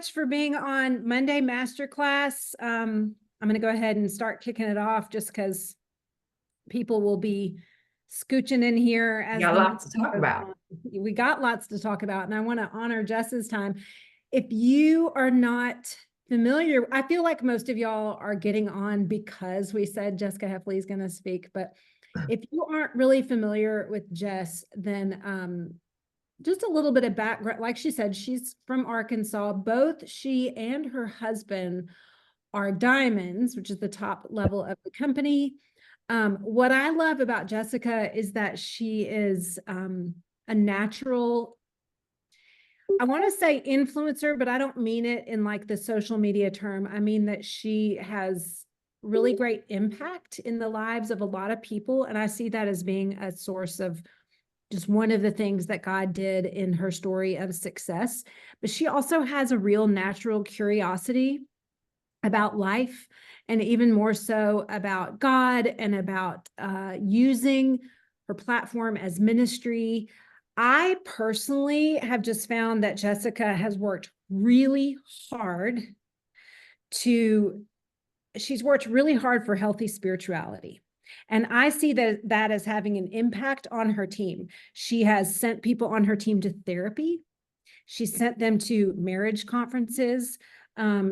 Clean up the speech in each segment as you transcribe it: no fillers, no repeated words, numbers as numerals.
much for being on Monday Masterclass. I'm going to go ahead and start kicking it off just because people will be scooching in here as got the lots to talk about. We got lots to talk about, and I want to honor Jess's time. If you are not familiar, I feel like most of y'all are getting on because we said Jessica Hefley is going to speak, but if you aren't really familiar with Jess, then just a little bit of background. Like she said, she's from Arkansas. Both she and her husband are diamonds, which is the top level of the company. What I love about Jessica is that she is a natural, I want to say influencer, but I don't mean it in like the social media term. I mean that she has really great impact in the lives of a lot of people. And I see that as being a source of just one of the things that God did in her story of success. But she also has a real natural curiosity about life, and even more so about God and about using her platform as ministry. I personally have just found that Jessica has worked really hard she's worked really hard for healthy spirituality. And I see that as having an impact on her team. She has sent people on her team to therapy. She sent them to marriage conferences.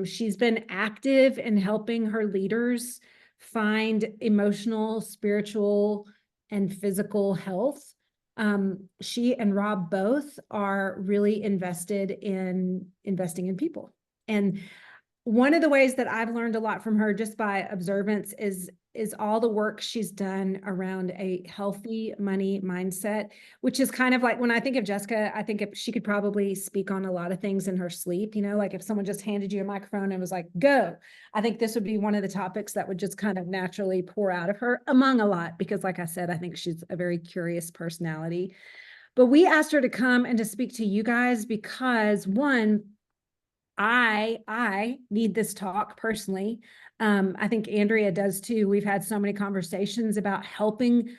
She's been active in helping her leaders find emotional, spiritual, and physical health. She and Rob both are really invested in investing in people. And one of the ways that I've learned a lot from her just by observance is all the work she's done around a healthy money mindset, which is kind of like when I think of Jessica, I think she could probably speak on a lot of things in her sleep. You know, like if someone just handed you a microphone and was like, go, I think this would be one of the topics that would just kind of naturally pour out of her, among a lot, because like I said, I think she's a very curious personality. But we asked her to come and to speak to you guys because, one, I need this talk personally. I think Andrea does too. We've had so many conversations about helping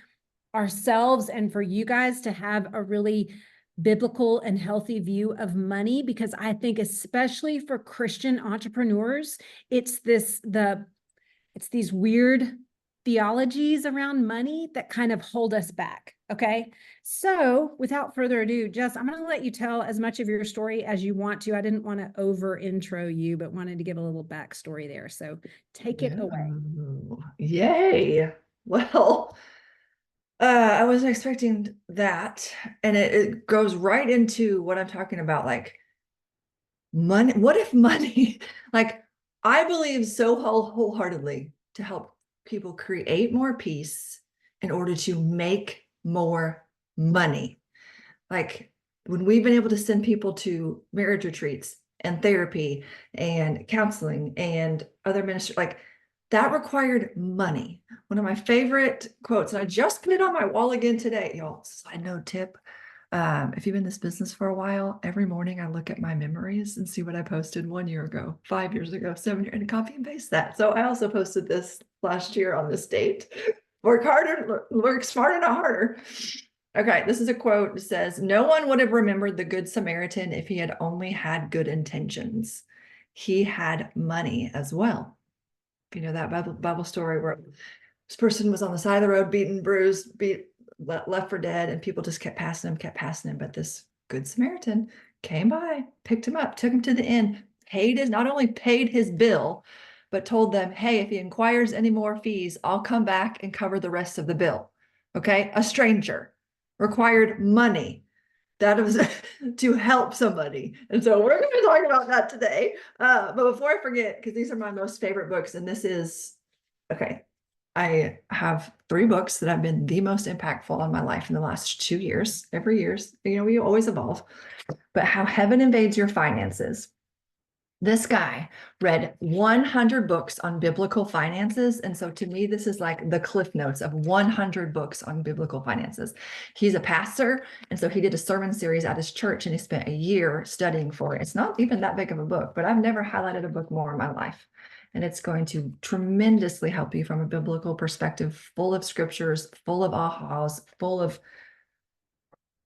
ourselves and for you guys to have a really biblical and healthy view of money, because I think especially for Christian entrepreneurs, it's these weird theologies around money that kind of hold us back. Okay. So without further ado, Jess, I'm going to let you tell as much of your story as you want to. I didn't want to over intro you, but wanted to give a little backstory there. So take it away. Yay. Well, I wasn't expecting that. And it goes right into what I'm talking about, like money. What if money, like I believe so wholeheartedly to help people create more peace in order to make more money. Like when we've been able to send people to marriage retreats and therapy and counseling and other ministry, like that required money. One of my favorite quotes, and I just put it on my wall again today, y'all. Side note tip. If you've been in this business for a while, every morning I look at my memories and see what I posted 1 year ago, 5 years ago, 7 years, and copy and paste that. So I also posted this last year on this date. Work harder, work smarter, not harder. Okay, this is a quote. It says, "No one would have remembered the Good Samaritan if he had only had good intentions. He had money as well." If you know that Bible story where this person was on the side of the road, beaten, bruised, left for dead, and people just kept passing him. But this Good Samaritan came by, picked him up, took him to the inn, not only paid his bill, but told them, hey, if he inquires any more fees, I'll come back and cover the rest of the bill. Okay, a stranger required money. That was to help somebody. And so we're going to talk about that today. But before I forget, because these are my most favorite books, and this is, okay, I have 3 books that have been the most impactful on my life in the last 2 years. Every year, you know, we always evolve. But How Heaven Invades Your Finances. This guy read 100 books on biblical finances. And so to me, this is like the cliff notes of 100 books on biblical finances. He's a pastor. And so he did a sermon series at his church and he spent a year studying for it. It's not even that big of a book, but I've never highlighted a book more in my life. And it's going to tremendously help you from a biblical perspective, full of scriptures, full of ahas, full of,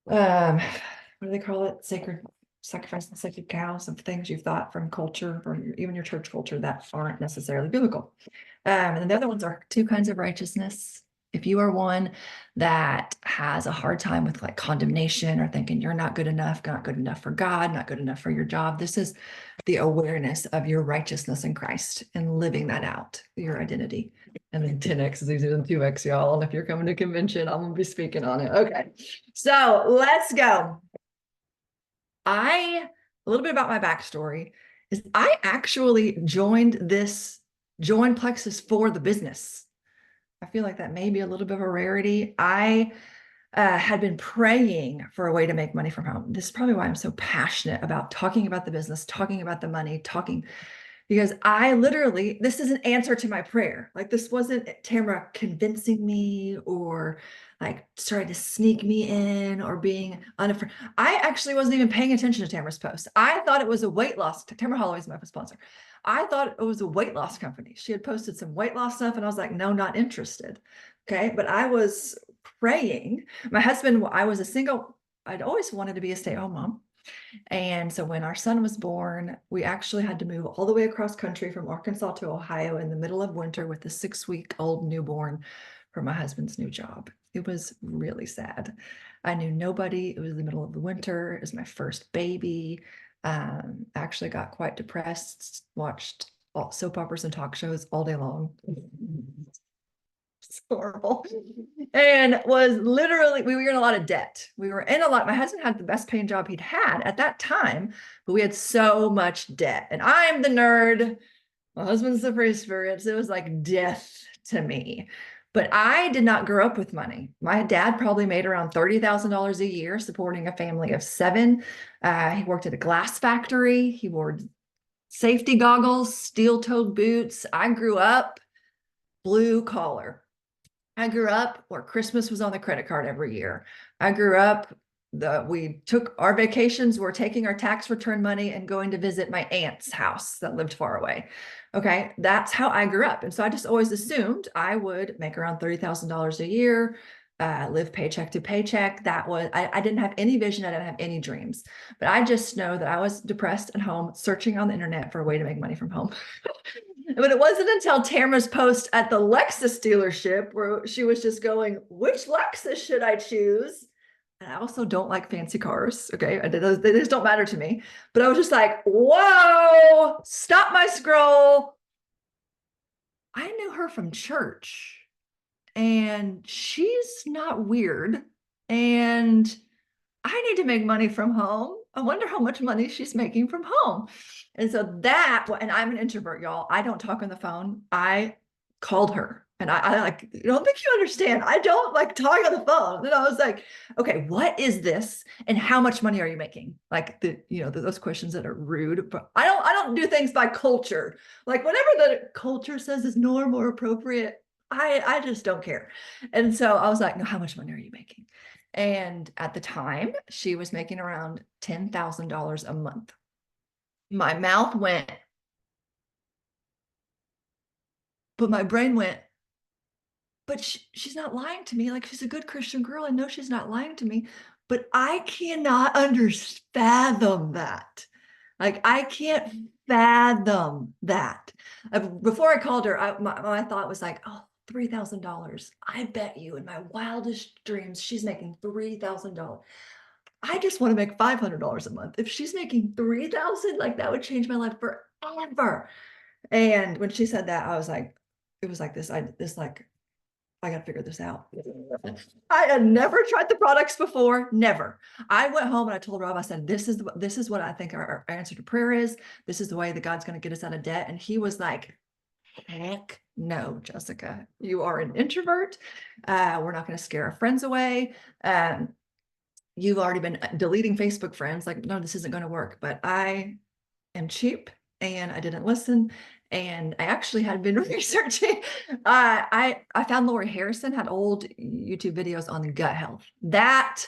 what do they call it? sacrificing sacred cows of things you've thought from culture, from even your church culture that aren't necessarily biblical. And then the other ones are two kinds of righteousness. If you are one that has a hard time with like condemnation or thinking you're not good enough for God, not good enough for your job, this is the awareness of your righteousness in Christ and living that out, your identity. And then 10X is easier than 2X, y'all. And if you're coming to convention, I'm going to be speaking on it. Okay. So let's go. A little bit about my backstory is I actually joined Plexus for the business. I feel like that may be a little bit of a rarity. I had been praying for a way to make money from home. This is probably why I'm so passionate about talking about the business, talking about the money, because I literally, this is an answer to my prayer. Like this wasn't Tamara convincing me or like trying to sneak me in or being unafraid. I actually wasn't even paying attention to Tamara's post. I thought it was a weight loss. Tamara Holloway is my sponsor. I thought it was a weight loss company. She had posted some weight loss stuff and I was like, no, not interested. Okay. But I was praying. My husband, I'd always wanted to be a stay-at-home mom. And so when our son was born, we actually had to move all the way across country from Arkansas to Ohio in the middle of winter with a 6-week-old newborn for my husband's new job. It was really sad. I knew nobody. It was the middle of the winter. It was my first baby. Actually got quite depressed, watched soap operas and talk shows all day long. It's horrible. And was literally, we were in a lot of debt. My husband had the best paying job he'd had at that time, but we had so much debt. And I'm the nerd. My husband's the free spirit. So it was like death to me. But I did not grow up with money. My dad probably made around $30,000 a year supporting a family of 7. He worked at a glass factory. He wore safety goggles, steel-toed boots. I grew up blue collar. I grew up where Christmas was on the credit card every year. I grew up, we took our vacations, we're taking our tax return money and going to visit my aunt's house that lived far away. Okay, that's how I grew up. And so I just always assumed I would make around $30,000 a year, live paycheck to paycheck. I didn't have any vision, I didn't have any dreams. But I just know that I was depressed at home, searching on the internet for a way to make money from home. But it wasn't until Tamara's post at the Lexus dealership where she was just going, which Lexus should I choose? And I also don't like fancy cars. Okay. They just don't matter to me. But I was just like, whoa, stop my scroll. I knew her from church and she's not weird. And I need to make money from home. I wonder how much money she's making from home. And so and I'm an introvert, y'all. I don't talk on the phone. I called her and I like, don't think you understand. I don't like talk on the phone. And I was like, okay, what is this? And how much money are you making? Like those questions that are rude, but I don't do things by culture. Like whatever the culture says is norm or appropriate, I just don't care. And so I was like, no, how much money are you making? And at the time, she was making around $10,000 a month. My mouth went, but my brain went, but she's not lying to me. Like she's a good Christian girl. I know she's not lying to me, but I cannot fathom that. Like I can't fathom that. Before I called her, my thought was like, oh, $3,000. I bet you in my wildest dreams, she's making $3,000. I just want to make $500 a month. If she's making 3,000, like that would change my life forever. And when she said that, I was like, it was like this. I got to figure this out. I had never tried the products before. Never. I went home and I told Rob, I said, this is what I think our answer to prayer is. This is the way that God's going to get us out of debt. And he was like, heck no, Jessica, you are an introvert. We're not going to scare our friends away. You've already been deleting Facebook friends. Like, no, this isn't going to work. But I am cheap and I didn't listen. And I actually had been researching. I found Lori Harrison had old YouTube videos on gut health. That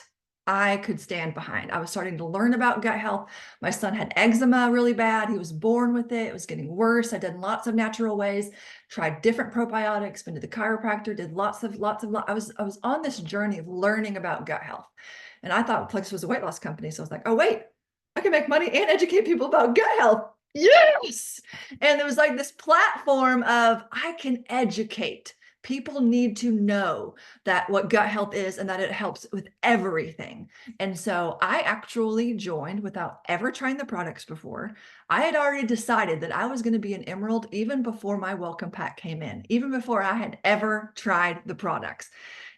I could stand behind. I was starting to learn about gut health. My son had eczema really bad. He was born with it. It was getting worse. I did lots of natural ways, tried different probiotics, been to the chiropractor, did I was on this journey of learning about gut health. And I thought Plex was a weight loss company. So I was like, oh, wait, I can make money and educate people about gut health. Yes. And there was like this platform of I can educate. People need to know that what gut health is and that it helps with everything. And so I actually joined without ever trying the products before. I had already decided that I was going to be an emerald even before my welcome pack came in, even before I had ever tried the products.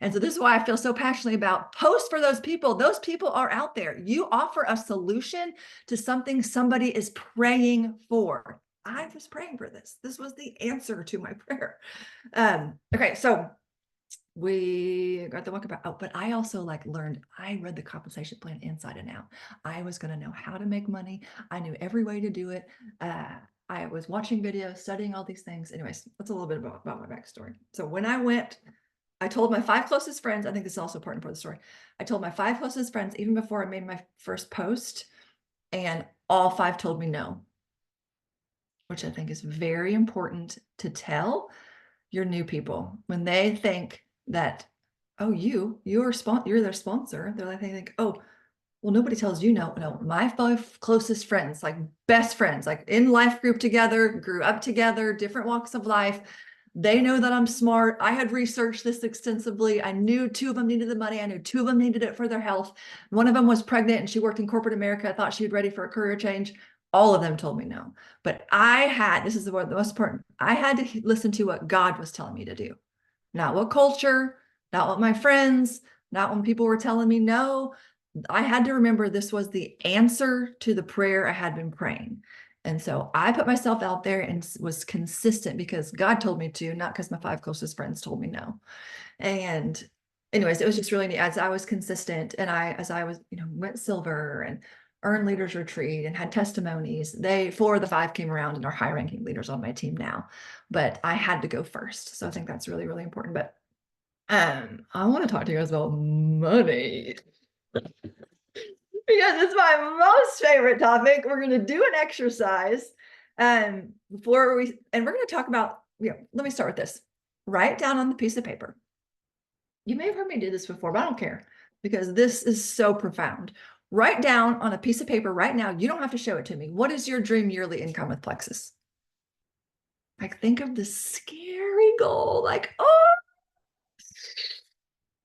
And so this is why I feel so passionately about post for those people. Those people are out there. You offer a solution to something somebody is praying for. I was praying for this. This was the answer to my prayer. Okay, so we got the walk about, oh, but I also like learned, I read the compensation plan inside and out. I was going to know how to make money. I knew every way to do it. I was watching videos, studying all these things. Anyways, that's a little bit about my backstory. So when I went, I told my 5 closest friends, I think this is also important for the story. I told my 5 closest friends, even before I made my first post, and all 5 told me no, which I think is very important to tell your new people when they think that, oh, you're their sponsor. They're like, they think, oh, well, nobody tells you no. No, my 5 closest friends, like best friends, like in life group together, grew up together, different walks of life. They know that I'm smart. I had researched this extensively. I knew 2 of them needed the money. I knew 2 of them needed it for their health. One of them was pregnant and she worked in corporate America. I thought she was ready for a career change. All of them told me no. But this is the most important. I had to listen to what God was telling me to do, not what culture, not what my friends, not when people were telling me no. I had to remember this was the answer to the prayer I had been praying. And so I put myself out there and was consistent because God told me to, not because my 5 closest friends told me no. And anyways, it was just really neat as I was consistent and as I was, went silver and earned leaders retreat and had testimonies. 4 of the 5 came around and are high ranking leaders on my team now, but I had to go first. So I think that's really, really important. But I want to talk to you guys about money. Because it's my most favorite topic. We're going to do an exercise we're going to talk about, let me start with this. Write down on the piece of paper. You may have heard me do this before, but I don't care because this is so profound. Write down on a piece of paper right now. You don't have to show it to me. What is your dream yearly income with Plexus? Like, think of the scary goal. Like, oh,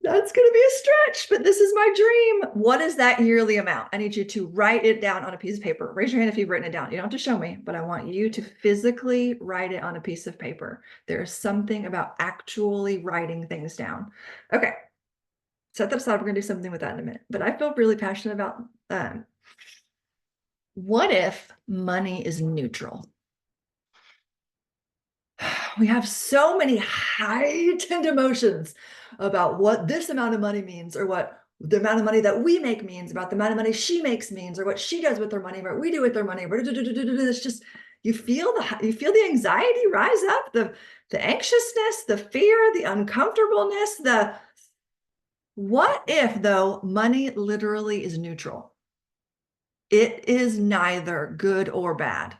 that's going to be a stretch, but this is my dream. What is that yearly amount? I need you to write it down on a piece of paper. Raise your hand if you've written it down. You don't have to show me, but I want you to physically write it on a piece of paper. There is something about actually writing things down. Okay. Set that aside. We're going to do something with that in a minute, but I feel really passionate about what if money is neutral? We have so many heightened emotions about what this amount of money means, or what the amount of money that we make means, about the amount of money she makes means, or what she does with her money, what we do with her money. It's just, you feel the anxiety rise up, the anxiousness, the fear, the uncomfortableness, what if though money literally is neutral? It is neither good or bad.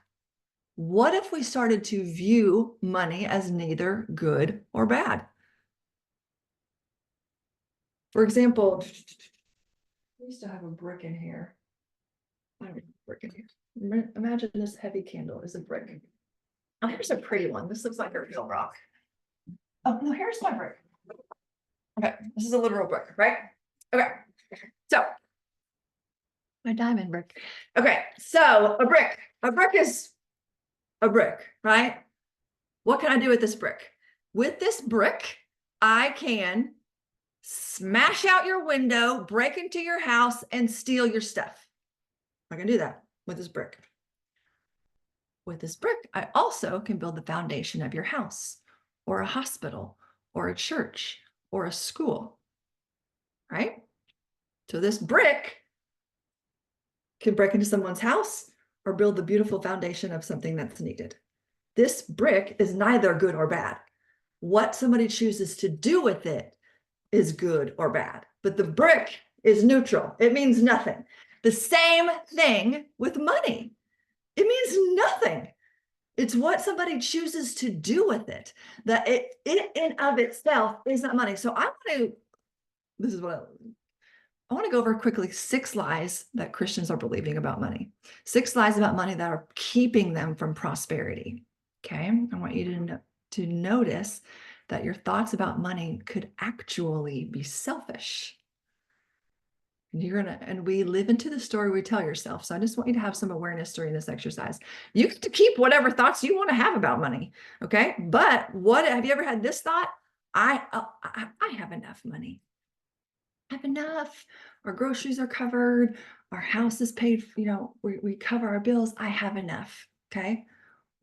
What if we started to view money as neither good or bad? For example, I used to have a brick in here. I don't have a brick in here. Imagine this heavy candle is a brick. Oh, here's a pretty one. This looks like a real rock. Oh, no, here's my brick. Okay, this is a literal brick, right? Okay, so my diamond brick. Okay, so a brick is a brick, right? What can I do with this brick? With this brick, I can smash out your window, break into your house, and steal your stuff. I can do that with this brick. With this brick, I also can build the foundation of your house, or a hospital, or a church, or a school, right? So this brick can break into someone's house or build the beautiful foundation of something that's needed. This brick is neither good or bad. What somebody chooses to do with it is good or bad, but the brick is neutral. It means nothing. The same thing with money. It means nothing. It's what somebody chooses to do with it. That it in of itself is not money. So I want to, this is what I want to go over quickly 6 lies that Christians are believing about money. 6 lies about money that are keeping them from prosperity. Okay. I want you to notice that your thoughts about money could actually be selfish. And we live into the story we tell yourself. So I just want you to have some awareness during this exercise. You get to keep whatever thoughts you want to have about money. Okay. But have you ever had this thought? I have enough money. I have enough. Our groceries are covered. Our house is paid. We cover our bills. I have enough. Okay.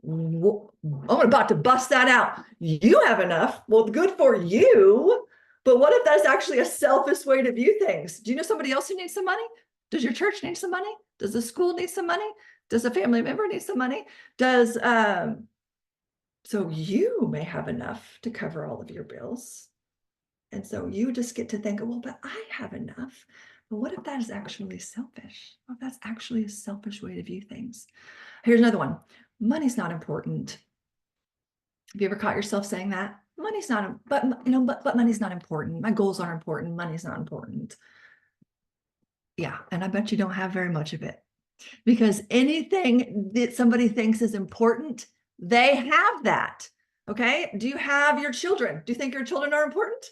I'm about to bust that out. You have enough. Well, good for you. But what if that's actually a selfish way to view things? Do you know somebody else who needs some money? Does your church need some money? Does the school need some money? Does a family member need some money? So you may have enough to cover all of your bills. And so you just get to think, well, but I have enough. But what if that is actually selfish? What if that's actually a selfish way to view things? Here's another one. Money's not important. Have you ever caught yourself saying that? Money's not, but money's not important. My goals aren't important. Money's not important. Yeah. And I bet you don't have very much of it, because anything that somebody thinks is important, they have that. Okay. Do you have your children? Do you think your children are important?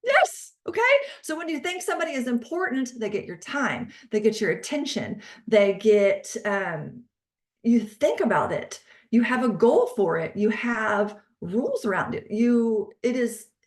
Yes. Okay. So when you think somebody is important, they get your time, they get your attention, they get, you think about it, you have a goal for it, you have rules around it.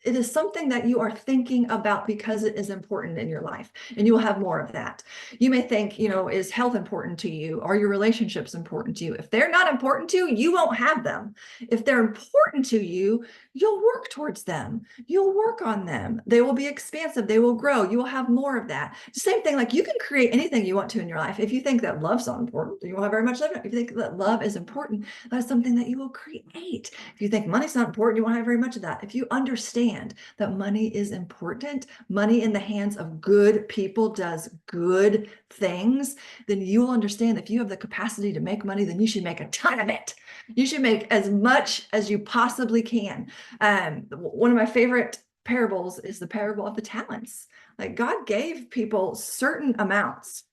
It is something that you are thinking about because it is important in your life, and you will have more of that. You may think, is health important to you? Are your relationships important to you? If they're not important to you, you won't have them. If they're important to you, you'll work towards them. You'll work on them. They will be expansive. They will grow. You will have more of that. Same thing, like you can create anything you want to in your life. If you think that love's not important, you won't have very much of it. If you think that love is important, that's something that you will create. If you think money's not important, you won't have very much of that. If you understand that money is important, money in the hands of good people does good things, then you will understand that if you have the capacity to make money, then you should make a ton of it. You should make as much as you possibly can. One of my favorite parables is the parable of the talents. Like, God gave people certain amounts.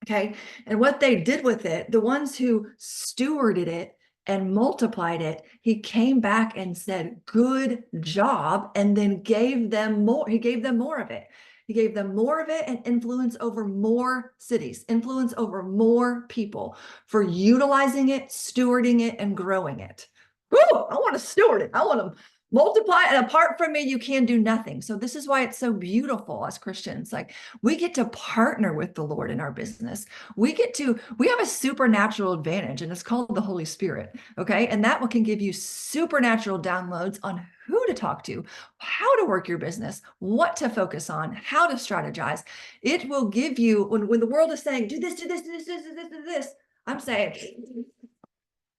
Okay. And what they did with it, the ones who stewarded it and multiplied it, he came back and said, good job, and then gave them more. He gave them more of it. He gave them more of it and influence over more cities, influence over more people for utilizing it, stewarding it, and growing it. Woo, I want to steward it. I want to multiply, and apart from me, you can do nothing. So this is why it's so beautiful as Christians. Like, we get to partner with the Lord in our business. We have a supernatural advantage, and it's called the Holy Spirit. Okay. And that one can give you supernatural downloads on who to talk to, how to work your business, what to focus on, how to strategize. It will give you, when the world is saying, do this, do this, do this, do this, do this, do this, I'm saying,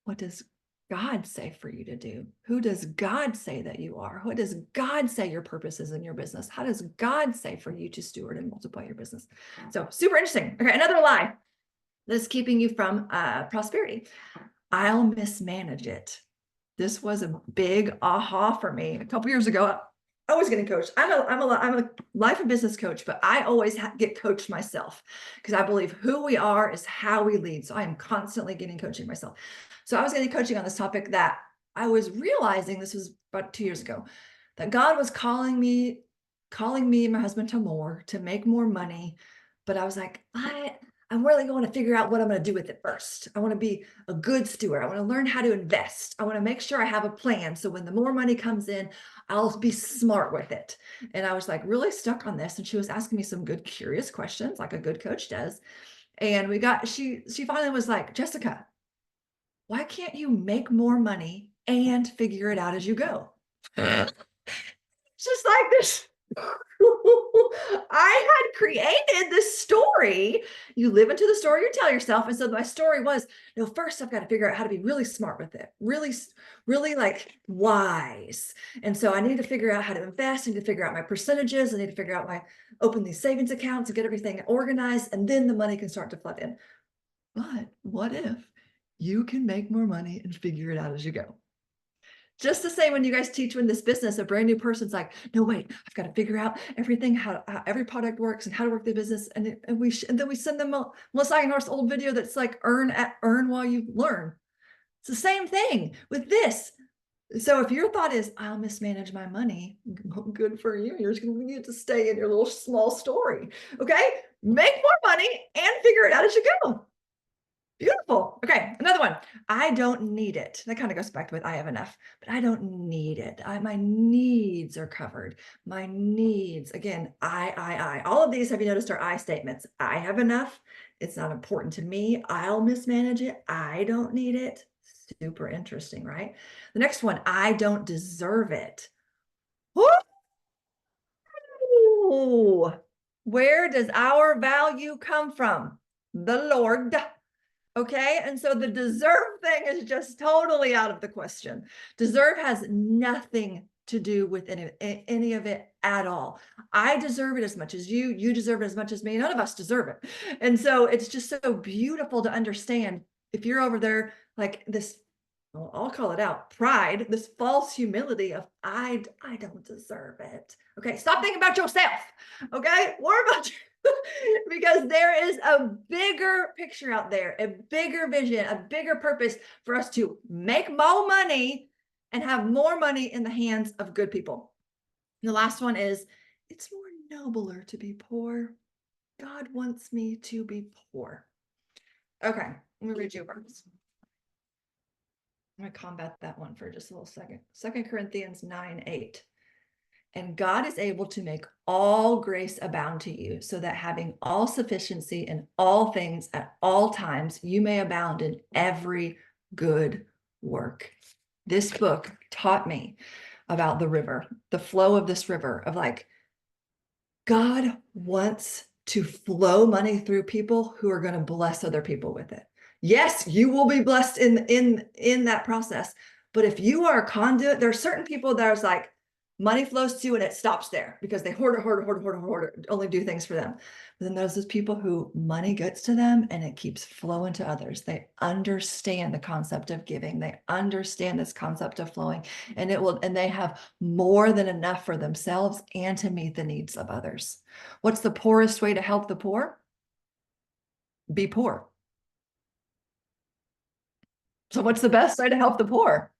what does God say for you to do? Who does God say that you are? What does God say your purpose is in your business? How does God say for you to steward and multiply your business? So super interesting. Okay, another lie that's keeping you from prosperity. I'll mismanage it. This was a big aha for me a couple years ago. I was getting coached. I'm a life and business coach, but I always get coached myself, because I believe who we are is how we lead. So I am constantly getting coaching myself. So I was getting coaching on this topic that I was realizing, this was about 2 years ago, that God was calling me and my husband to make more money. But I was like, I'm really going to figure out what I'm going to do with it first. I want to be a good steward. I want to learn how to invest. I want to make sure I have a plan. So when the more money comes in, I'll be smart with it. And I was like really stuck on this. And she was asking me some good, curious questions, like a good coach does. And she finally was like, Jessica, why can't you make more money and figure it out as you go? Just like this. I had created this story. You live into the story you tell yourself. And so my story was, first I've got to figure out how to be really smart with it, really, really like wise. And so I need to figure out how to invest. I need to figure out my percentages. I need to figure out open these savings accounts and get everything organized. And then the money can start to flood in. But what if you can make more money and figure it out as you go? Just the same when you guys teach in this business, a brand new person's like, no, wait, I've got to figure out everything, how every product works and how to work the business. And then we send them Melissa Eigenhorst's old video that's like earn while you learn. It's the same thing with this. So if your thought is, I'll mismanage my money, good for you. You're just going to need to stay in your little small story. Okay. Make more money and figure it out as you go. Beautiful. Okay, another one. I don't need it. That kind of goes back to with I have enough, but I don't need it. My needs are covered. My needs, again, I. All of these, have you noticed, are I statements. I have enough. It's not important to me. I'll mismanage it. I don't need it. Super interesting, right? The next one, I don't deserve it. Ooh, where does our value come from? The Lord. Okay, and so the deserve thing is just totally out of the question. Deserve has nothing to do with any of it at all. I deserve it as much as you deserve it as much as me. None of us deserve it. And so it's just so beautiful to understand if you're over there like this, well, I'll call it out, pride, this false humility of I don't deserve it. Okay, stop thinking about yourself. Okay, worry about you. Because there is a bigger picture out there, a bigger vision, a bigger purpose for us to make more money and have more money in the hands of good people. And the last one is, it's more nobler to be poor. God wants me to be poor. Okay, let me read you a verse. I'm going to combat that one for just a little second. 2 Corinthians 9:8. And God is able to make all grace abound to you, so that having all sufficiency in all things at all times, you may abound in every good work. This book taught me about the river, the flow of this river, of like, God wants to flow money through people who are going to bless other people with it. Yes, you will be blessed in that process. But if you are a conduit, there are certain people that are like, money flows to and it stops there because they hoard it, only do things for them. But then there's those people who money gets to them and it keeps flowing to others. They understand the concept of giving. They understand this concept of flowing, and they have more than enough for themselves and to meet the needs of others. What's the poorest way to help the poor? Be poor. So what's the best way to help the poor?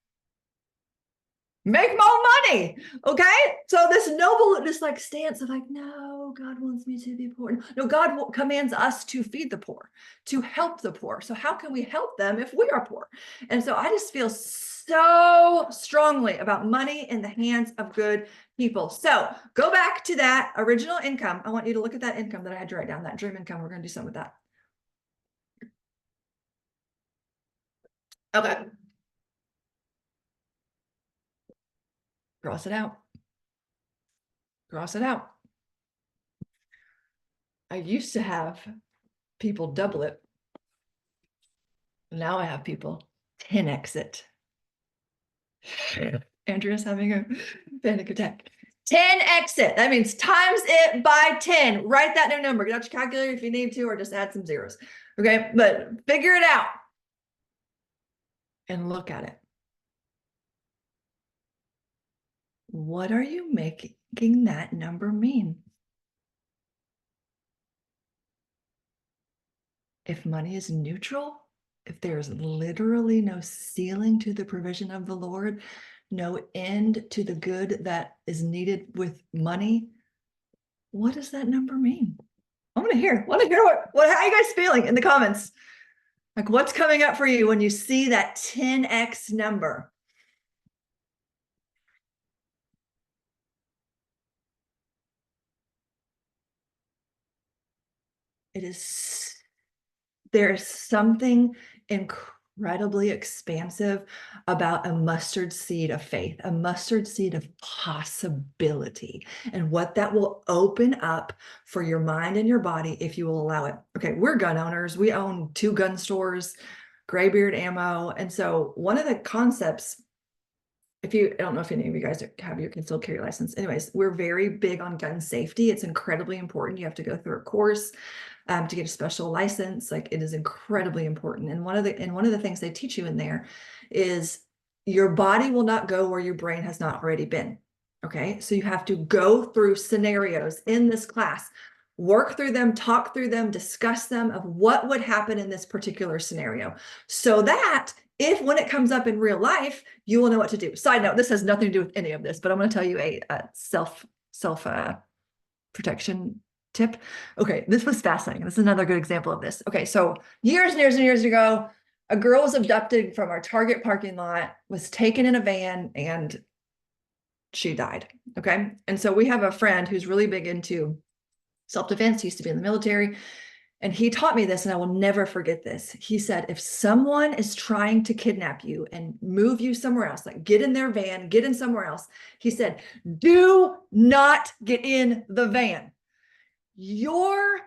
Make more money. Okay. So this noble, this like stance of like, no, God wants me to be poor. No, God commands us to feed the poor, to help the poor. So how can we help them if we are poor? And so I just feel so strongly about money in the hands of good people. So go back to that original income. I want you to look at that income that I had to write down, that dream income. We're going to do something with that. Okay. Cross it out. Cross it out. I used to have people double it. Now I have people 10x it. Andrea's having a panic attack. 10x it. That means times it by 10. Write that new number. Get out your calculator if you need to, or just add some zeros. Okay, but figure it out and look at it. What are you making that number mean? If money is neutral, if there's literally no ceiling to the provision of the Lord, no end to the good that is needed with money, what does that number mean? I want to hear how are you guys feeling in the comments? Like, what's coming up for you when you see that 10x number? There's something incredibly expansive about a mustard seed of faith, a mustard seed of possibility, and what that will open up for your mind and your body if you will allow it. Okay, we're gun owners. We own 2 gun stores, Graybeard Ammo. And so one of the concepts, I don't know if any of you guys have your concealed carry license. Anyways, we're very big on gun safety. It's incredibly important. You have to go through a course to get a special license. Like, it is incredibly important. And one of the things they teach you in there is your body will not go where your brain has not already been. Okay. So you have to go through scenarios in this class, work through them, talk through them, discuss them of what would happen in this particular scenario, so that if when it comes up in real life, you will know what to do. Side note, this has nothing to do with any of this, but I'm going to tell you a self protection tip. Okay, this was fascinating. This is another good example of this. Okay, so years and years and years ago, a girl was abducted from our Target parking lot, was taken in a van, and she died. Okay, and so we have a friend who's really big into self-defense. He used to be in the military. And he taught me this, and I will never forget this. He said, if someone is trying to kidnap you and move you somewhere else, like get in their van, get in somewhere else, he said, do not get in the van. Your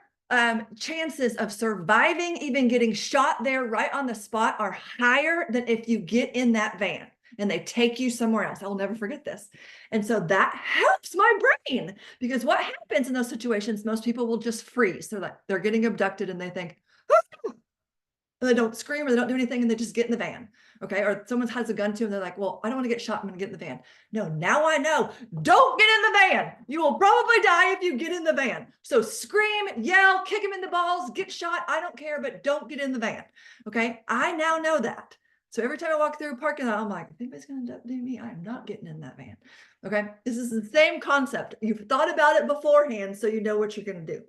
chances of surviving, even getting shot there right on the spot, are higher than if you get in that van and they take you somewhere else. I will never forget this. And so that helps my brain, because what happens in those situations, most people will just freeze. They're getting abducted and they think, oh, and they don't scream or they don't do anything, and they just get in the van. Okay. Or someone has a gun to them. They're like, well, I don't want to get shot. I'm going to get in the van. No, now I know. Don't get in the van. You will probably die if you get in the van. So scream, yell, kick him in the balls, get shot. I don't care, but don't get in the van. Okay. I now know that. So every time I walk through a parking lot, I'm like, if anybody's going to do me, I'm not getting in that van. Okay. This is the same concept. You've thought about it beforehand, so you know what you're going to do.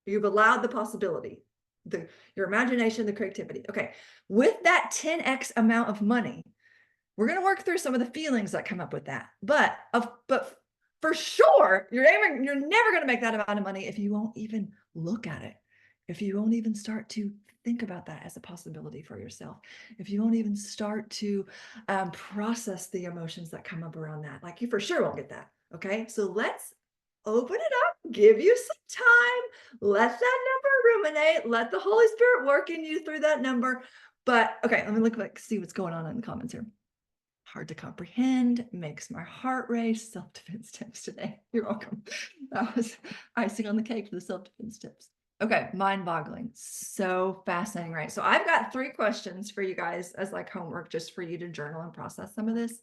You've allowed the possibility. Your imagination, the creativity. Okay. With that 10x amount of money, we're going to work through some of the feelings that come up with that. But for sure, you're never going to make that amount of money if you won't even look at it. If you won't even start to think about that as a possibility for yourself. If you won't even start to process the emotions that come up around that, like you for sure won't get that. Okay. So let's open it up, give you some time, let that number ruminate, let the Holy Spirit work in you through that number. But okay, let me look see what's going on in the comments here. Hard to comprehend, makes my heart race. Self-defense tips today. You're welcome. That was icing on the cake for the self-defense tips. Okay, mind-boggling. So fascinating, right? So I've got 3 questions for you guys as like homework, just for you to journal and process some of this.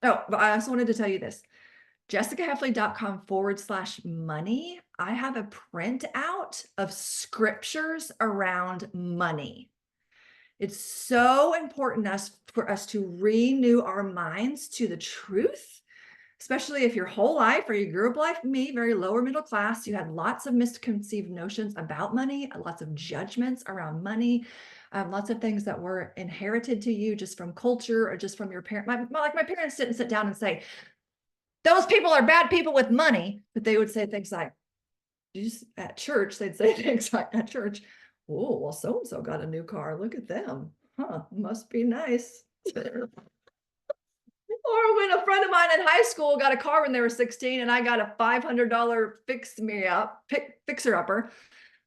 Oh, but I also wanted to tell you this. jessicahefley.com/money. I have a printout of scriptures around money. It's so important for us to renew our minds to the truth, especially if your whole life, or you grew up like me, very lower middle class, you had lots of misconceived notions about money, lots of judgments around money, lots of things that were inherited to you just from culture or just from your parent. My parents didn't sit down and say, those people are bad people with money, but they would say things like, at church, they'd say things like at church, oh, well, so-and-so got a new car. Look at them. Huh, must be nice. Or when a friend of mine in high school got a car when they were 16 and I got a $500 fixer-upper.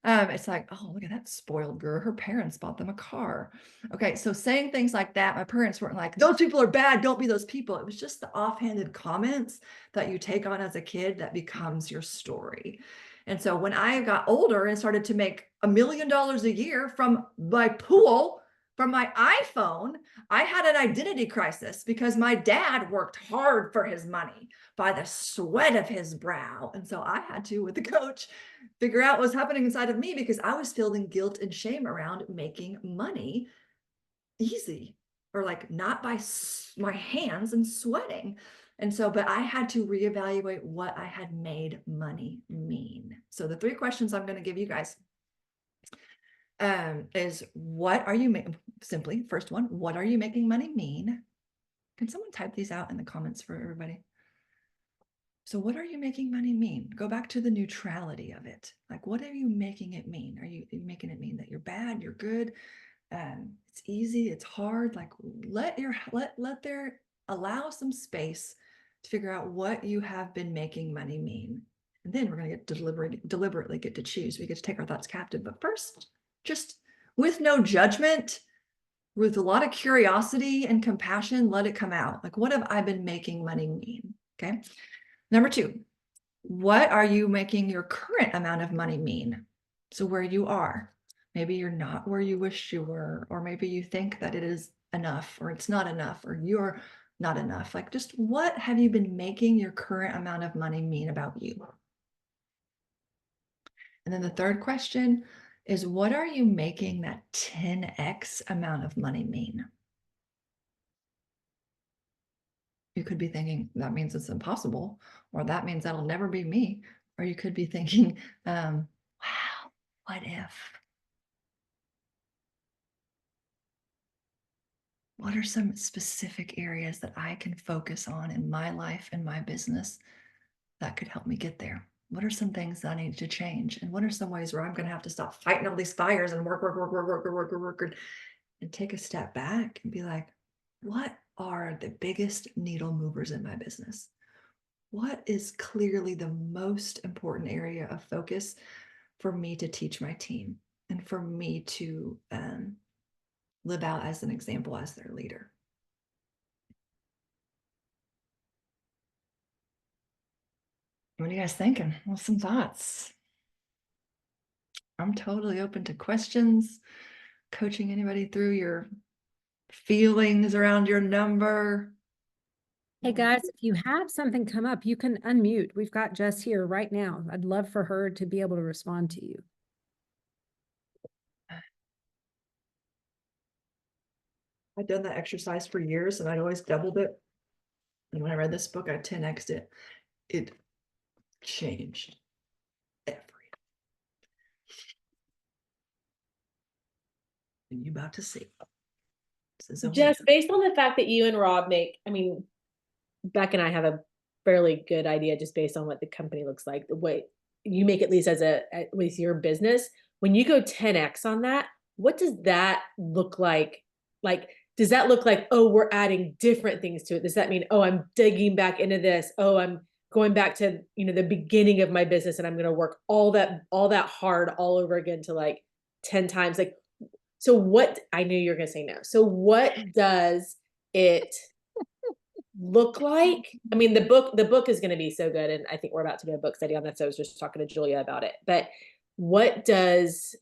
It's like, oh, look at that spoiled girl. Her parents bought them a car. Okay, so saying things like that, my parents weren't like, those people are bad, don't be those people. It was just the offhanded comments that you take on as a kid that becomes your story. And so when I got older and started to make $1 million a year from my pool, from my iPhone, I had an identity crisis because my dad worked hard for his money by the sweat of his brow. And so I had to, with the coach, figure out what's happening inside of me, because I was feeling guilt and shame around making money easy, or like not by my hands and sweating. And so, but I had to reevaluate what I had made money mean. So the 3 questions I'm going to give you guys is, what are you making? Simply, first one, what are you making money mean? Can someone type these out in the comments for everybody? So what are you making money mean? Go back to the neutrality of it. Like, what are you making it mean? Are you making it mean that you're bad, you're good? It's easy, it's hard. Like, allow some space to figure out what you have been making money mean. And then we're going to get deliberately get to choose. We get to take our thoughts captive. But first, just with no judgment, with a lot of curiosity and compassion, let it come out. Like, what have I been making money mean? Okay. Number 2, what are you making your current amount of money mean? So where you are, maybe you're not where you wish you were, or maybe you think that it is enough, or it's not enough, or you're not enough. Like, just what have you been making your current amount of money mean about you? And then the third question is, what are you making that 10x amount of money mean? You could be thinking that means it's impossible, or that means that'll never be me. Or you could be thinking, wow, what if? What are some specific areas that I can focus on in my life and my business that could help me get there? What are some things that I need to change? And what are some ways where I'm going to have to stop fighting all these fires and work, and take a step back and be like, what are the biggest needle movers in my business? What is clearly the most important area of focus for me to teach my team and for me to live out as an example as their leader? What are you guys thinking? Well, some thoughts. I'm totally open to questions, coaching anybody through your feelings around your number. Hey guys, if you have something come up, you can unmute. We've got Jess here right now. I'd love for her to be able to respond to you. I'd done that exercise for years and I'd always doubled it. And when I read this book, I 10x'd it. It changed everything. And you about to see. Just based on the fact that you and Rob make, I mean, Beck and I have a fairly good idea just based on what the company looks like, the way you make at least with your business. When you go 10x on that, what does that look like? Like, does that look like, oh, we're adding different things to it? Does that mean, oh, I'm digging back into this? Oh, I'm going back to, the beginning of my business and I'm going to work all that hard all over again to like 10 times. Like, so what, I knew you were going to say no. So what does it look like? I mean, the book is going to be so good. And I think we're about to do a book study on that. So I was just talking to Julia about it, but what is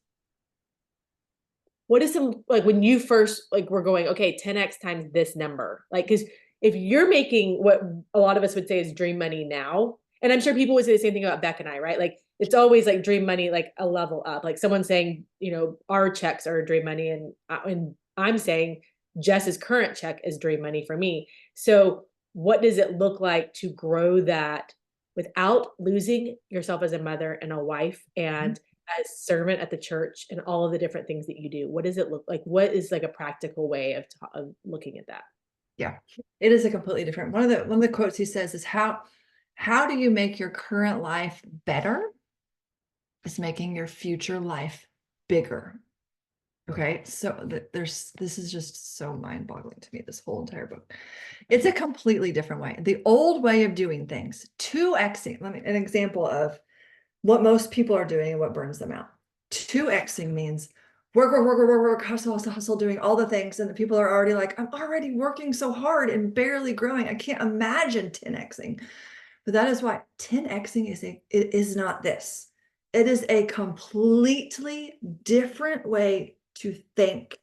some, like, when you first, like, we're going, okay, 10x times this number, like, because if you're making what a lot of us would say is dream money now, and I'm sure people would say the same thing about Beck and I, right? Like, it's always like dream money, like a level up, like someone saying, our checks are dream money. And I'm saying Jess's current check is dream money for me. So what does it look like to grow that without losing yourself as a mother and a wife and as servant at the church and all of the different things that you do? What does it look like? What is like a practical way of looking at that? Yeah, it is a completely different. One of the quotes he says is, how do you make your current life better? Is making your future life bigger. Okay, so this is just so mind-boggling to me, this whole entire book. It's a completely different way. The old way of doing things, 2xing, an example of what most people are doing and what burns them out. 2xing means work, hustle, doing all the things. And the people are already like, I'm already working so hard and barely growing. I can't imagine 10xing. But that is why 10xing it is not this. It is a completely different way to think,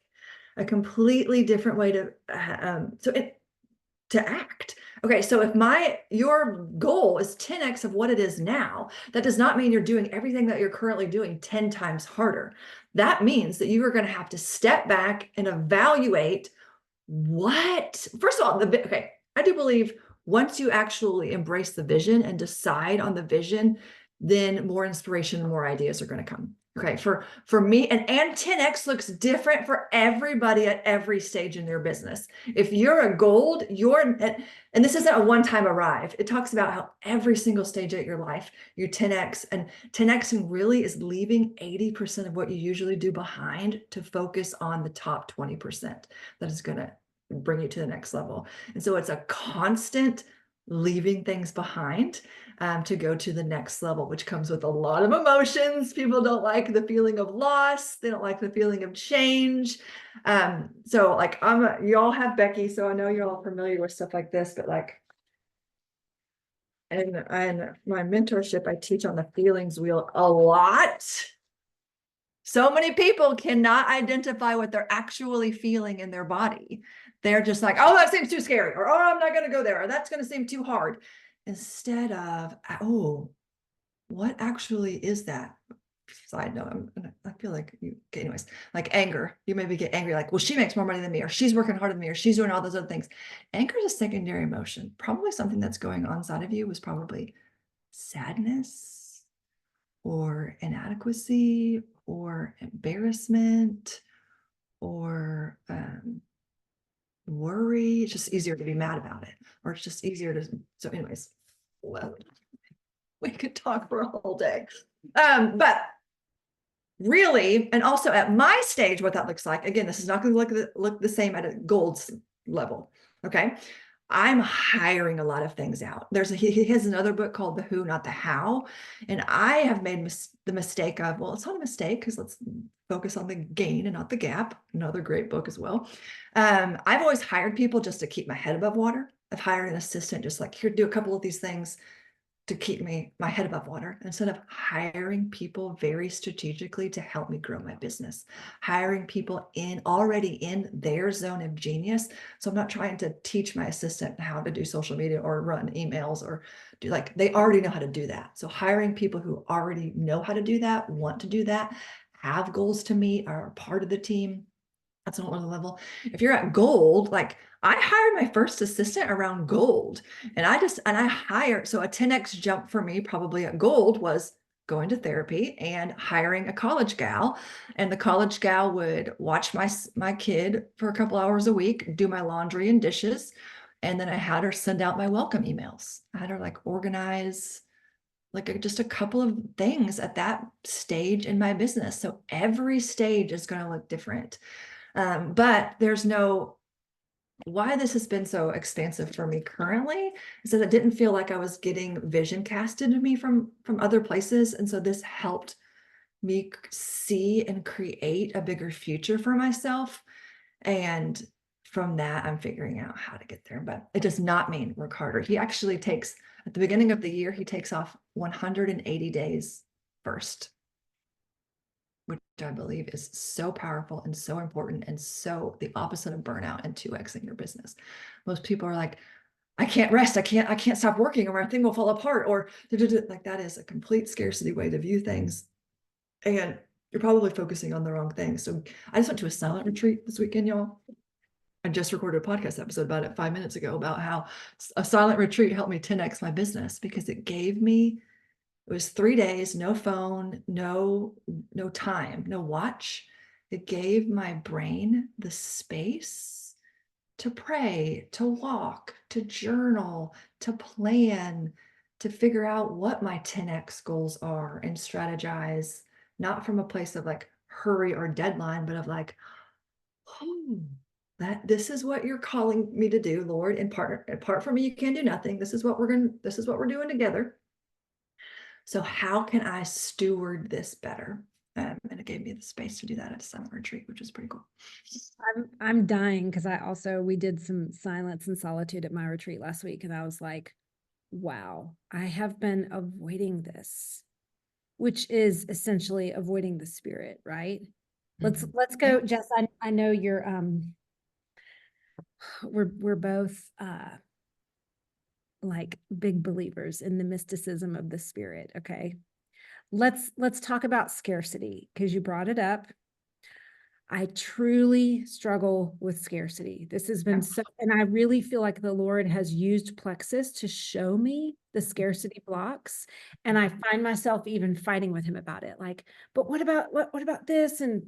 a completely different way to act. Okay, so if your goal is 10x of what it is now, that does not mean you're doing everything that you're currently doing 10 times harder. That means that you are going to have to step back and evaluate first of all, I do believe once you actually embrace the vision and decide on the vision, then more inspiration and more ideas are going to come. Okay, for me, and 10x looks different for everybody at every stage in their business. If you're a gold, and this isn't a one-time arrive. It talks about how every single stage of your life, you 10x, and 10x really is leaving 80% of what you usually do behind to focus on the top 20% that is going to bring you to the next level. And so it's a constant leaving things behind to go to the next level, which comes with a lot of emotions. People don't like the feeling of loss. They don't like the feeling of change. So like y'all have Becky, so I know you're all familiar with stuff like this, but like, and my mentorship, I teach on the feelings wheel a lot. So many people cannot identify what they're actually feeling in their body. They're just like, oh, that seems too scary, or oh, I'm not going to go there, or that's going to seem too hard. Instead of, oh, what actually is that? Side note, I feel like you, anyways, like anger. You maybe get angry, like, well, she makes more money than me, or she's working harder than me, or she's doing all those other things. Anger is a secondary emotion. Probably something that's going on inside of you was probably sadness or inadequacy or embarrassment or worry. It's just easier to be mad about it, or it's just easier to. So, anyways, well, we could talk for a whole day. But really, and also at my stage, what that looks like, again, this is not going to look the same at a gold level. Okay. I'm hiring a lot of things out. He has another book called The Who, Not the How. And I have made the mistake of, well, it's not a mistake because let's focus on the gain and not the gap. Another great book as well. I've always hired people just to keep my head above water. I've hired an assistant, just like, here, do a couple of these things to keep my head above water, instead of hiring people very strategically to help me grow my business, hiring people already in their zone of genius. So I'm not trying to teach my assistant how to do social media or run emails or do, like, they already know how to do that. So hiring people who already know how to do that, want to do that, have goals to meet, are part of the team. That's on another level. If you're at gold, like, I hired my first assistant around gold, and I hired, so a 10x jump for me probably at gold was going to therapy and hiring a college gal. And the college gal would watch my kid for a couple hours a week, do my laundry and dishes. And then I had her send out my welcome emails. I had her like organize like just a couple of things at that stage in my business. So every stage is going to look different. But there's no, why this has been so expansive for me currently is that it didn't feel like I was getting vision casted to me from other places. And so this helped me see and create a bigger future for myself. And from that, I'm figuring out how to get there. But it does not mean work harder. He actually takes, at the beginning of the year, he takes off 180 days first, which I believe is so powerful and so important and so the opposite of burnout and 2xing your business. Most people are like, I can't rest. I can't stop working or my thing will fall apart, or like, that is a complete scarcity way to view things. And you're probably focusing on the wrong thing. So I just went to a silent retreat this weekend, y'all. I just recorded a podcast episode about it 5 minutes ago about how a silent retreat helped me 10x my business, because it gave me, it was 3 days, no phone, no time, no watch. It gave my brain the space to pray, to walk, to journal, to plan, to figure out what my 10x goals are and strategize, not from a place of like hurry or deadline, but of like, oh, that this is what you're calling me to do, Lord. And apart from me, you can do nothing. This is what we're doing together. So how can I steward this better? And it gave me the space to do that at a silent retreat, which is pretty cool. I'm dying because we did some silence and solitude at my retreat last week, and I was like, wow, I have been avoiding this, which is essentially avoiding the spirit, right? Mm-hmm. Let's go, Jess. I know you're we're both like big believers in the mysticism of the spirit. Okay. Let's talk about scarcity, because you brought it up. I truly struggle with scarcity. This has been so, and I really feel like the Lord has used Plexus to show me the scarcity blocks. And I find myself even fighting with him about it. Like, but what about this? And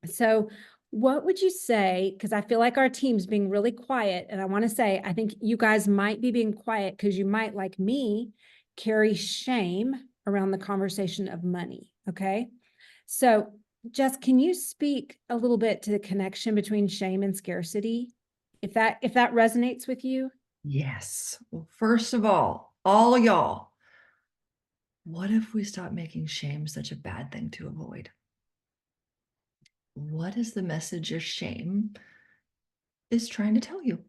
so what would you say? Because I feel like our team's being really quiet. And I want to say, I think you guys might be being quiet because you might, like me, carry shame around the conversation of money. Okay. So Jess, can you speak a little bit to the connection between shame and scarcity? If that resonates with you? Yes. Well, first of all y'all, what if we stop making shame such a bad thing to avoid? What is the message your shame is trying to tell you?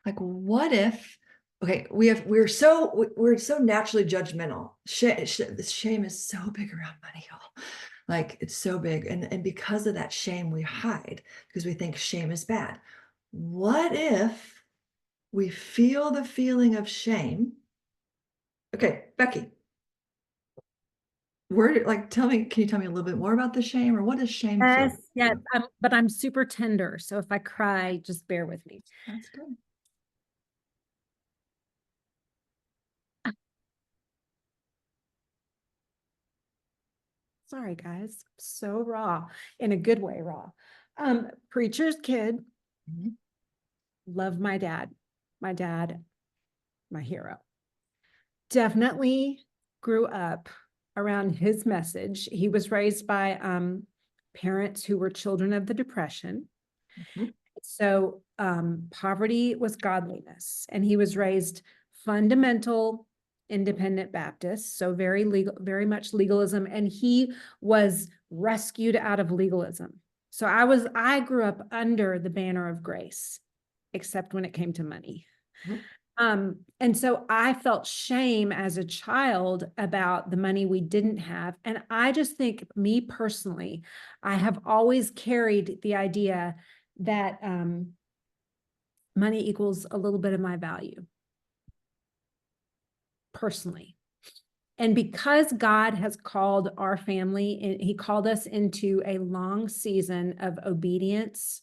Like, what if, okay, we're so naturally judgmental. Shame is so big around money, y'all. Like it's so big. And because of that shame, we hide because we think shame is bad. What if we feel the feeling of shame? Okay, Becky, tell me, can you tell me a little bit more about the shame, or what does shame feel Yes, like? yes, but I'm super tender. So if I cry, just bear with me. That's good. Sorry, guys. So raw, in a good way, raw. Preacher's kid, Mhm. love my dad. My dad, my hero. Definitely grew up around his message. He was raised by parents who were children of the Depression. Mhm. So poverty was godliness, and he was raised fundamental independent Baptist, so very legal, very much legalism, and he was rescued out of legalism. So I grew up under the banner of grace, except when it came to money. Mhm. And so I felt shame as a child about the money we didn't have. And I just think, me personally, I have always carried the idea that money equals a little bit of my value personally. And because God has called our family, and he called us into a long season of obedience,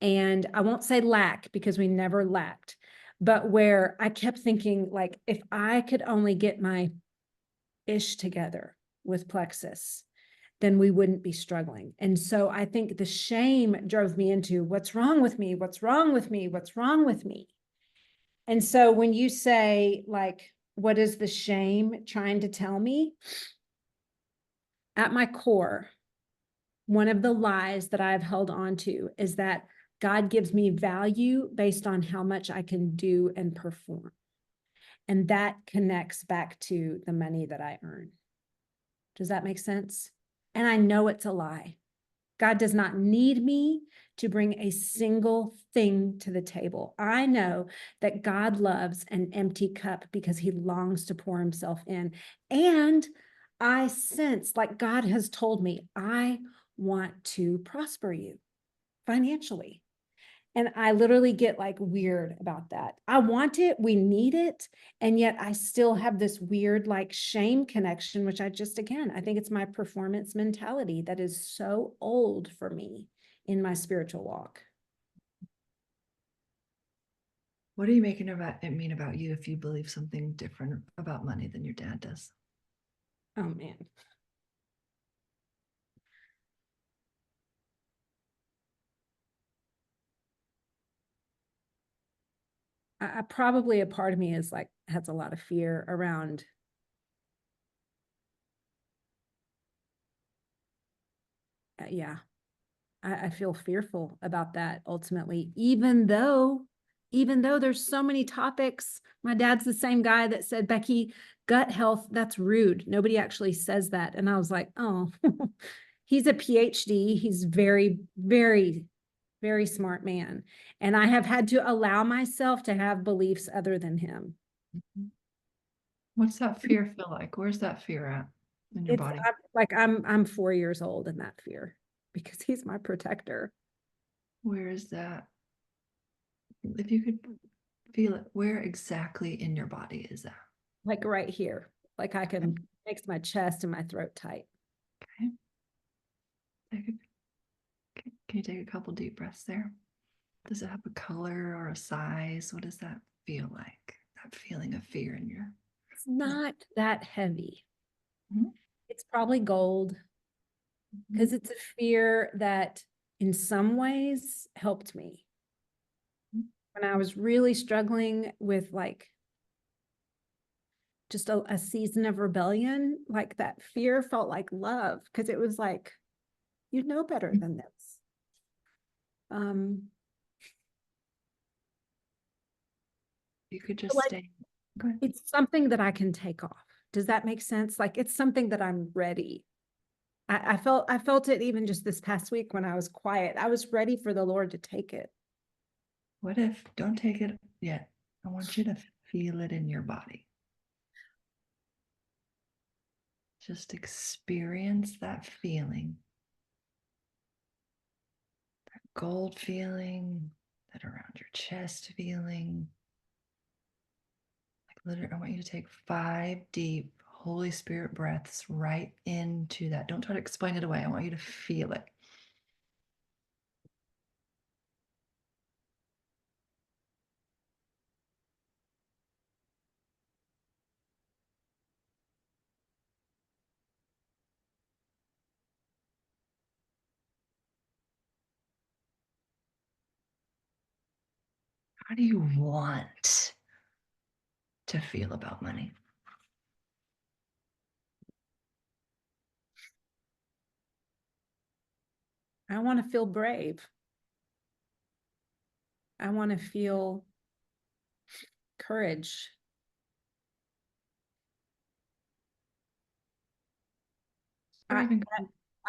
and I won't say lack because we never lacked, but where I kept thinking, like, if I could only get my ish together with Plexus, then we wouldn't be struggling. And so I think the shame drove me into what's wrong with me? What's wrong with me? What's wrong with me? And so when you say, like, what is the shame trying to tell me? At my core, one of the lies that I've held on to is that God gives me value based on how much I can do and perform. And that connects back to the money that I earn. Does that make sense? And I know it's a lie. God does not need me to bring a single thing to the table. I know that God loves an empty cup because he longs to pour himself in. And I sense, like God has told me, I want to prosper you financially. And I literally get like weird about that. I want it, we need it. And yet I still have this weird like shame connection, which again, I think it's my performance mentality that is so old for me in my spiritual walk. What are you making it mean about you if you believe something different about money than your dad does? Oh man. Probably a part of me is like, has a lot of fear around yeah, I feel fearful about that ultimately, even though there's so many topics. My dad's the same guy that said, Becky, gut health, that's rude. Nobody actually says that. And I was like, oh, he's a PhD. He's very, very, very smart man. And I have had to allow myself to have beliefs other than him. What's that fear feel like? Where's that fear at in your body? I'm 4 years old in that fear because he's my protector. Where is that? If you could feel it, where exactly in your body is that? Like right here, like I can makes my chest and my throat tight. Okay. Can you take a couple deep breaths there? Does it have a color or a size? What does that feel like? That feeling of fear in your. It's not that heavy. Mhm. It's probably gold because it's a fear that in some ways helped me. When I was really struggling with like just a season of rebellion, like that fear felt like love because it was like, you know better than this. You could just Like stay. Go ahead. it's something that I can take off. Does that make sense? Like it's something that I'm ready. I felt it even just this past week when I was quiet. I was ready for the Lord to take it. What if, don't take it yet. I want you to feel it in your body. Just experience that feeling. That gold feeling, that around your chest feeling. Like literally, I want you to take 5 deep Holy Spirit breaths right into that. Don't try to explain it away. I want you to feel it. How do you want to feel about money? I want to feel brave. I want to feel courage. I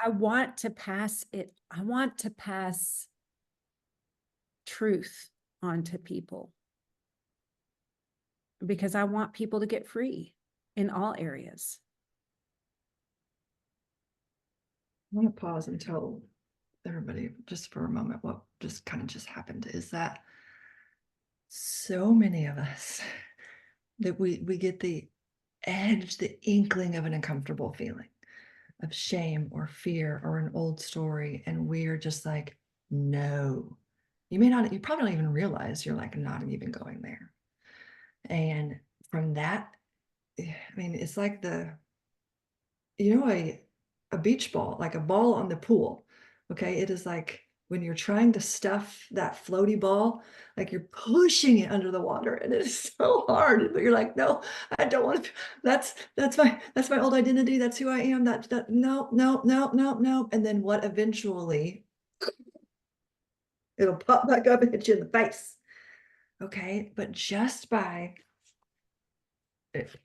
want to pass it. I want to pass truth onto people because I want people to get free in all areas. I want to pause and tell everybody just for a moment what just kind of just happened is that so many of us that we get the edge, the inkling of an uncomfortable feeling of shame or fear or an old story, and we're just like, no. You probably don't even realize you're like not even going there. And from that, I mean, it's like a beach ball, like a ball on the pool. Okay. It is like when you're trying to stuff that floaty ball, like you're pushing it under the water and it is so hard, but you're like, no, I don't want to, that's my old identity. That's who I am. No. And then what eventually it'll pop back up and hit you in the face. Okay. But just by,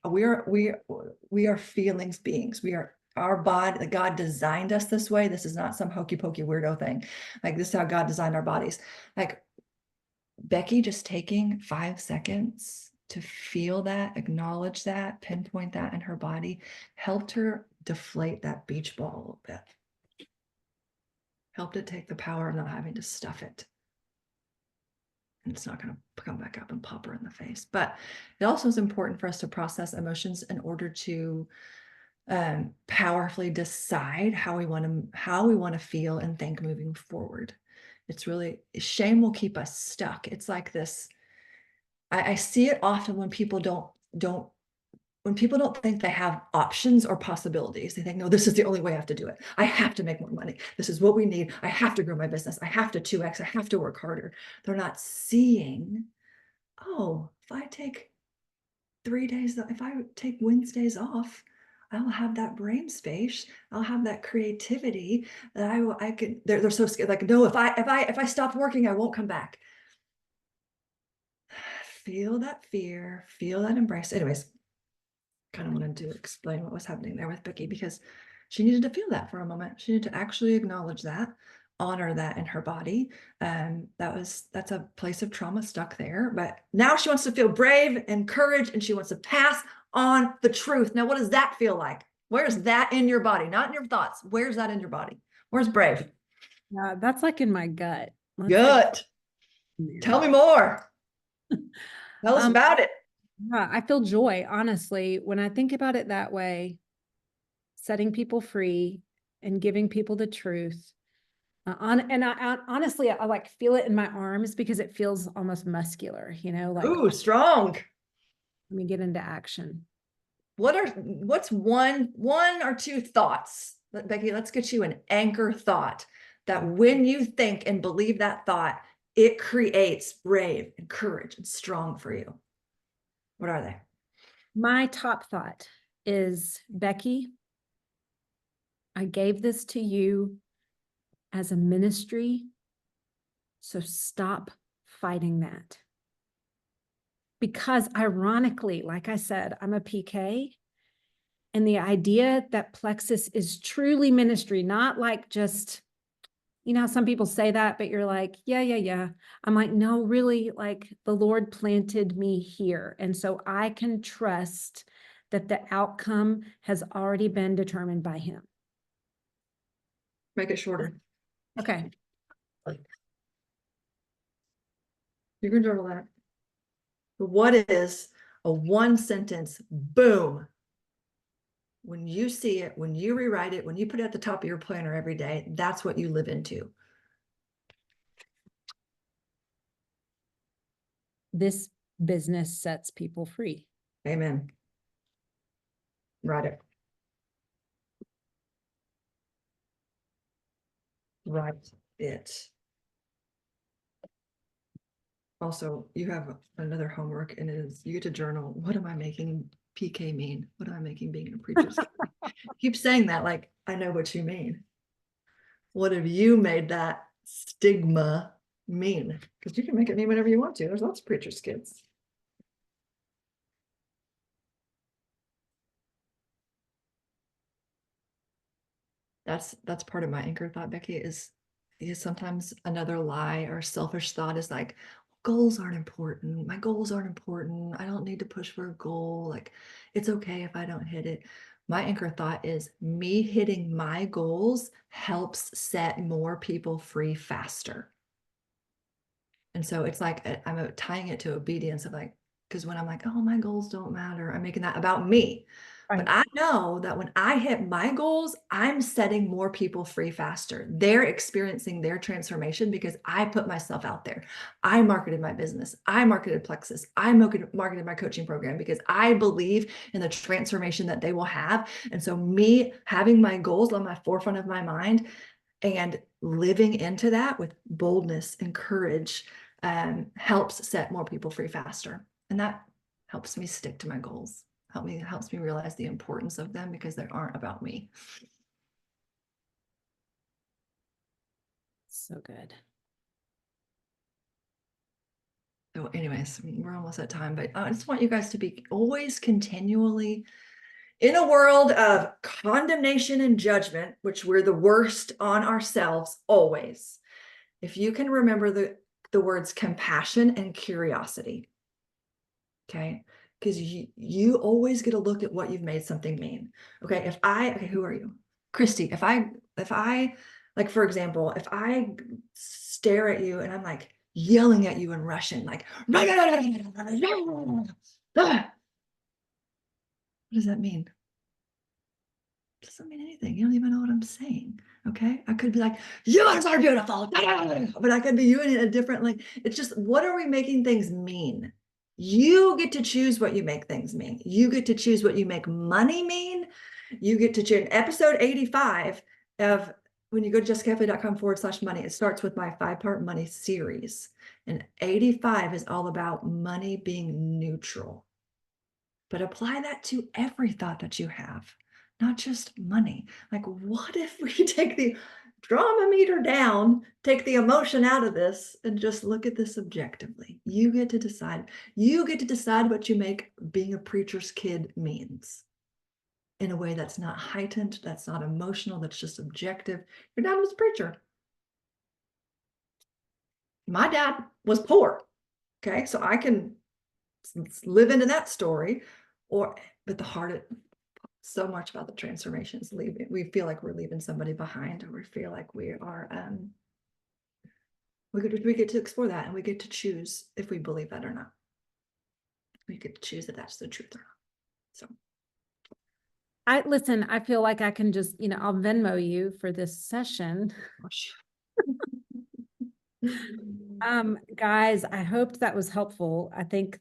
we are feelings beings. We are our body. God designed us this way. This is not some hokey pokey weirdo thing. Like this is how God designed our bodies. Like Becky just taking 5 seconds to feel that, acknowledge that, pinpoint that in her body, helped her deflate that beach ball a little bit. Helped it take the power of not having to stuff it. And it's not going to come back up and pop her in the face. But it also is important for us to process emotions in order to powerfully decide how we want to feel and think moving forward. It's really, shame will keep us stuck. It's like this. I see it often when people don't think they have options or possibilities. They think, no, this is the only way I have to do it. I have to make more money. This is what we need. I have to grow my business. I have to 2x. I have to work harder. They're not seeing, oh, if I take 3 days, if I take Wednesdays off, I'll have that brain space. I'll have that creativity that I could, they're so scared. Like, no, if I stop working, I won't come back. Feel that fear, feel that embrace. Anyways, kind of wanted to explain what was happening there with Becky because she needed to feel that for a moment. She needed to actually acknowledge that, honor that in her body. That's a place of trauma stuck there. But now she wants to feel brave and courage, and she wants to pass on the truth. Now, what does that feel like? Where's that in your body? Not in your thoughts. Where's that in your body? Where's brave? That's like in my gut. Good. Tell me more. Tell us about it. Yeah, I feel joy, honestly, when I think about it that way, setting people free and giving people the truth. Honestly, I like feel it in my arms because it feels almost muscular, like, ooh, strong. Let me get into action. What's one or two thoughts? Becky, let's get you an anchor thought that when you think and believe that thought, it creates brave and courage and strong for you. What are they? My top thought is, Becky, I gave this to you as a ministry, so stop fighting that. Because ironically, like I said, I'm a PK, and the idea that Plexus is truly ministry, not like just, how some people say that, but you're like, yeah. I'm like, no, really, like the Lord planted me here. And so I can trust that the outcome has already been determined by him. Make it shorter. Okay. You can journal that. What is a one sentence, boom? When you see it, when you rewrite it, when you put it at the top of your planner every day, that's what you live into. This business sets people free. Amen. Write it. Write it. Also, you have another homework, and it is you get to journal. What am I making PK mean? What am I making being a preacher? Keep saying that like I know what you mean. What have you made that stigma mean? Because you can make it mean whatever you want to. There's lots of preachers' kids. That's part of my anchor thought, Becky, is sometimes another lie or selfish thought is like, goals aren't important. My goals aren't important. I don't need to push for a goal. Like, it's okay if I don't hit it. My anchor thought is me hitting my goals helps set more people free faster. And so it's like I'm tying it to obedience of like, because when I'm like, oh, my goals don't matter, I'm making that about me. Right. But I know that when I hit my goals, I'm setting more people free faster. They're experiencing their transformation because I put myself out there. I marketed my business. I marketed Plexus. I marketed my coaching program because I believe in the transformation that they will have. And so me having my goals on my forefront of my mind and living into that with boldness and courage helps set more people free faster. And that helps me stick to my goals. Helps me realize the importance of them because they aren't about me. So good. So anyways, we're almost at time, but I just want you guys to be always continually in a world of condemnation and judgment, which we're the worst on ourselves always. If you can remember the words compassion and curiosity, okay? Because you always get a look at what you've made something mean. Okay, who are you? Christy, if I, like, for example, if I stare at you and I'm like yelling at you in Russian, like, what does that mean? It doesn't mean anything. You don't even know what I'm saying. Okay. I could be like, you guys are beautiful, but I could be you in a different, like, it's just, what are we making things mean? You get to choose what you make things mean. You get to choose what you make money mean. You get to choose. Episode 85 of when you go to jessicahefley.com/money, it starts with my 5-part money series. And 85 is all about money being neutral. But apply that to every thought that you have, not just money. Like, what if we take the drama meter down, take the emotion out of this, and just look at this objectively? You get to decide. You get to decide what you make being a preacher's kid means in a way that's not heightened, that's not emotional, that's just objective. Your dad was a preacher. My dad was poor. Okay, so I can live into that story, but the heart, so much about the transformations leaving. We feel like we're leaving somebody behind, or we feel like we are we get to explore that, and we get to choose if we believe that or not. We get to choose that that's the truth or not. So I feel like I can just, I'll Venmo you for this session. Guys, I hoped that was helpful. I think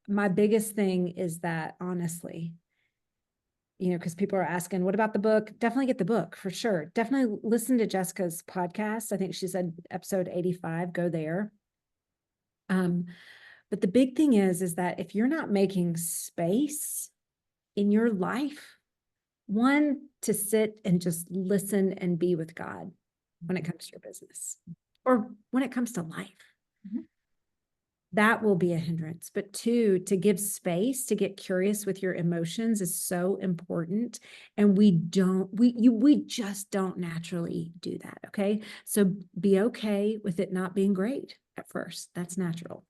my biggest thing is that, honestly, because people are asking, what about the book? Definitely get the book for sure. Definitely listen to Jessica's podcast. I think she said episode 85, go there. But the big thing is that if you're not making space in your life, one, to sit and just listen and be with God when it comes to your business or when it comes to life. Mm-hmm. That will be a hindrance. But two, to give space to get curious with your emotions is so important. And we just don't naturally do that. Okay. So be okay with it not being great at first. That's natural.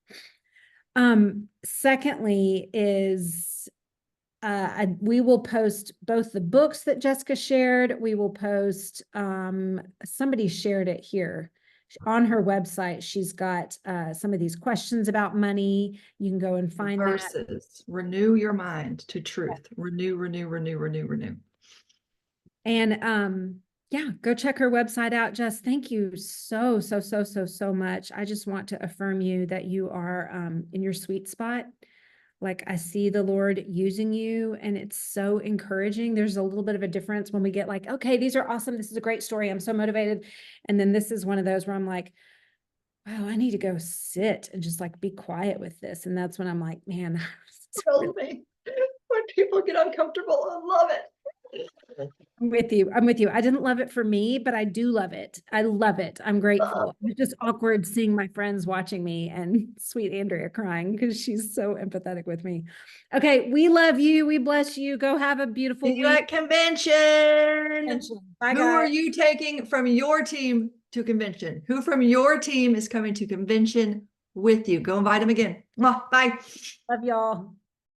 Secondly is we will post both the books that Jessica shared. We will post, somebody shared it here on her website. She's got some of these questions about money. You can go and find that. Verses. Renew your mind to truth. Renew, renew, renew, renew, renew. And yeah, go check her website out. Jess, thank you so much. I just want to affirm you that you are in your sweet spot. Like, I see the Lord using you, and it's so encouraging. There's a little bit of a difference when we get like, okay, these are awesome. This is a great story. I'm so motivated. And then this is one of those where I'm like, wow, I need to go sit and just like be quiet with this. And that's when I'm like, man, When people get uncomfortable, I love it. I'm with you. I'm with you. I didn't love it for me, but I do love it. I love it. I'm grateful. It's just awkward seeing my friends watching me and sweet Andrea crying because she's so empathetic with me. Okay. We love you. We bless you. Go have a beautiful See you week. at convention. Bye, Who are guys. you taking from your team to convention? Who from your team is coming to convention with you? Go invite them again. Bye. Love y'all.